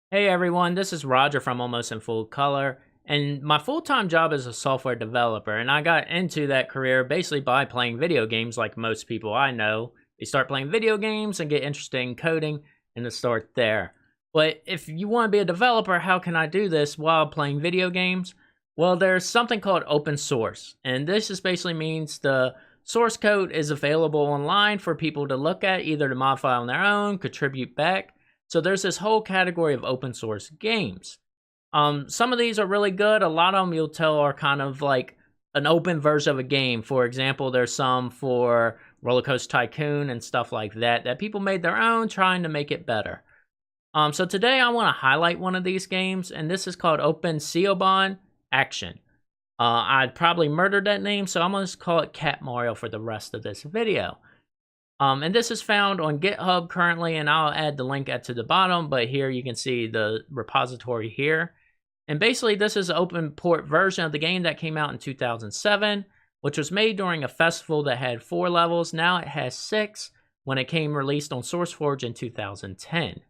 Hey everyone, this is Roger from Almost in Full Color, and my full-time job is a software developer, and I got into that career basically by playing video games like most people I know. They start playing video games and get interested in coding, and they start there. But if you want to be a developer, how can I do this while playing video games? Well, there's something called open source, and this just basically means the source code is available online for people to look at, either to modify on their own, contribute back. So there's this whole category of open source games. Some of these are really good. A lot of them you'll tell are kind of like an open version of a game. For example, there's some for Roller Coaster Tycoon and stuff like that that people made their own, trying to make it better. So today I want to highlight one of these games, and this is called Open Syobon Action. I'd probably murdered that name, so I'm going to just call it Cat Mario for the rest of this video. And this is found on GitHub currently, and I'll add the link to the bottom, but here you can see the repository here. And basically, this is an open port version of the game that came out in 2007, which was made during a festival that had 4 levels. Now it has 6 when it came released on SourceForge in 2010.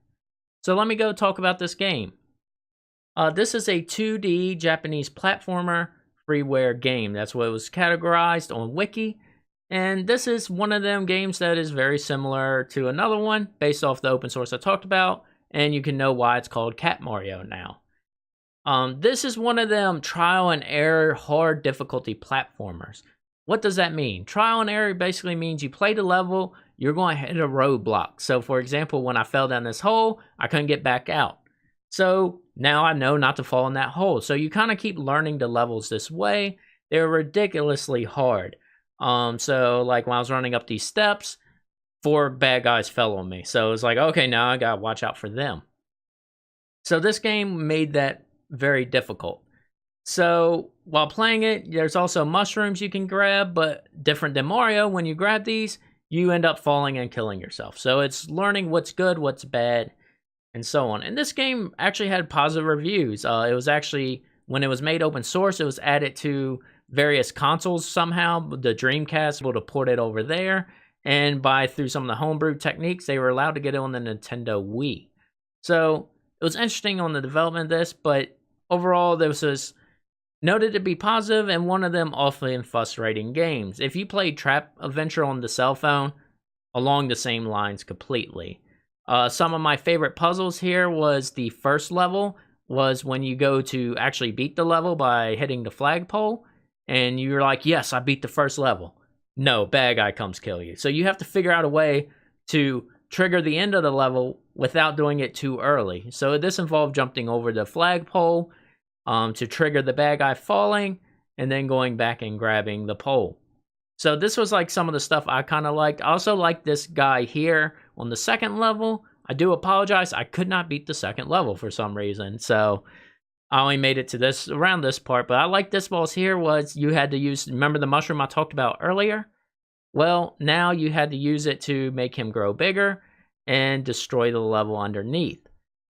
So let me go talk about this game. This is a 2D Japanese platformer freeware game. That's what it was categorized on Wiki. And this is one of them games that is very similar to another one based off the open source I talked about, and you can know why it's called Cat Mario now. This is one of them trial and error hard difficulty platformers. What does that mean? Trial and error basically means you play the level, you're going to hit a roadblock. So for example, when I fell down this hole, I couldn't get back out. So now I know not to fall in that hole. So you kind of keep learning the levels this way. They're ridiculously hard. So like when I was running up these steps, 4 bad guys fell on me. So it's like, okay, now I gotta watch out for them. So this game made that very difficult. So while playing it, there's also mushrooms you can grab, but different than Mario, when you grab these, you end up falling and killing yourself. So it's learning what's good, what's bad, and so on. And this game actually had positive reviews. It was actually, when it was made open source, it was added to various consoles somehow. The Dreamcast able to port it over there, and through some of the homebrew techniques, they were allowed to get it on the Nintendo Wii. So it was interesting on the development of this, but overall this was noted to be positive and one of them awfully frustrating games. If you played Trap Adventure on the cell phone, along the same lines completely. Some of my favorite puzzles here was the first level was when you go to actually beat the level by hitting the flagpole. And you're like, yes, I beat the first level. No, bad guy comes kill you. So you have to figure out a way to trigger the end of the level without doing it too early. So this involved jumping over the flagpole to trigger the bad guy falling, and then going back and grabbing the pole. So this was like some of the stuff I kind of liked. I also like this guy here on the second level. I do apologize, I could not beat the second level for some reason. So I only made it to around this part, but I like this boss here was you had to use, remember the mushroom I talked about earlier? Well, now you had to use it to make him grow bigger and destroy the level underneath.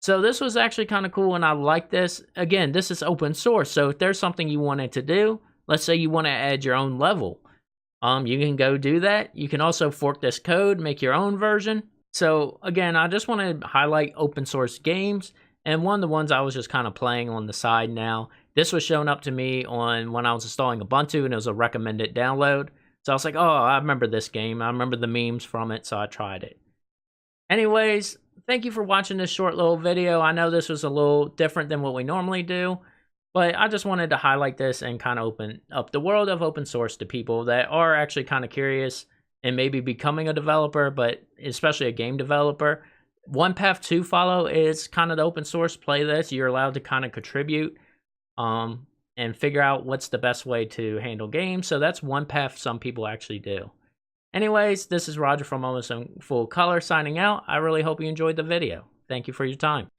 So this was actually kind of cool, and I like this. Again, this is open source, so if there's something you wanted to do, let's say you want to add your own level, you can go do that. You can also fork this code, make your own version. So again, I just want to highlight open source games. And one of the ones I was just kind of playing on the side now, this was shown up to me when I was installing Ubuntu, and it was a recommended download. So I was like, oh, I remember this game. I remember the memes from it, so I tried it. Anyways, thank you for watching this short little video. I know this was a little different than what we normally do, but I just wanted to highlight this and kind of open up the world of open source to people that are actually kind of curious and maybe becoming a developer, but especially a game developer. One path to follow is kind of the open source playlist. You're allowed to kind of contribute and figure out what's the best way to handle games. So that's one path some people actually do. Anyways, this is Roger from Almost in Full Color signing out. I really hope you enjoyed the video. Thank you for your time.